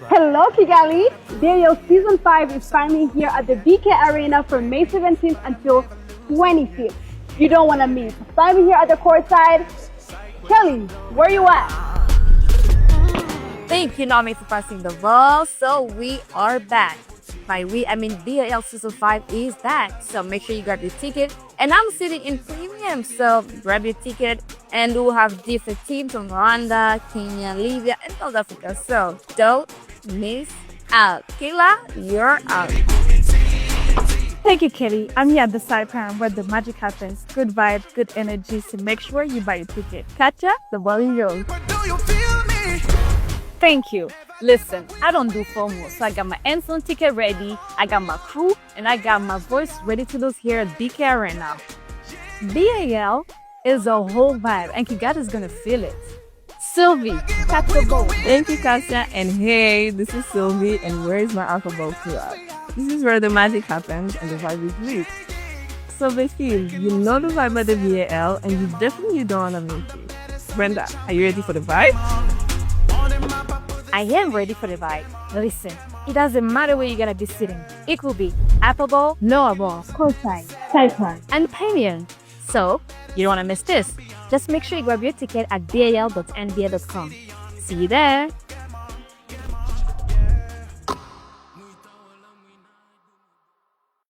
Hello Kigali! BAL Season 5 is finally here at the BK Arena from May 17th until 25th. You don't want to miss. Finally here at the courtside. Kelly, where you at? Thank you, Nami, for passing the ball. So we are back. By we, I mean BAL Season 5 is back. So make sure you grab your ticket. And I'm sitting in premium, so grab your ticket. And we'll have different teams from Rwanda, Kenya, Libya, and South Africa. So don't miss out. Kayla, you're out. Thank you, Kelly. I'm here at the side panel where the magic happens. Good vibes, good energy. So make sure you buy your ticket. Katja, the ball is yours. Thank you. Listen, I don't do FOMO, so I got my hands-on ticket ready, I got my crew, and I got my voice ready to lose here at BK Arena. BAL is a whole vibe, and Kigali's gonna feel it. Sylvie, catch the ball. Thank you, Kasia. And hey, this is Sylvie, and where is my alcohol club? This is where the magic happens and the vibe is lit. So Bethil, you know the vibe of the BAL, and you definitely don't want to miss it. Brenda, are you ready for the vibe? I am ready for the vibe. Listen, it doesn't matter where you're gonna be sitting. It could be upper ball, lower ball, courtside, side and premium. So, you don't wanna miss this. Just make sure you grab your ticket at bal.nba.com. See you there!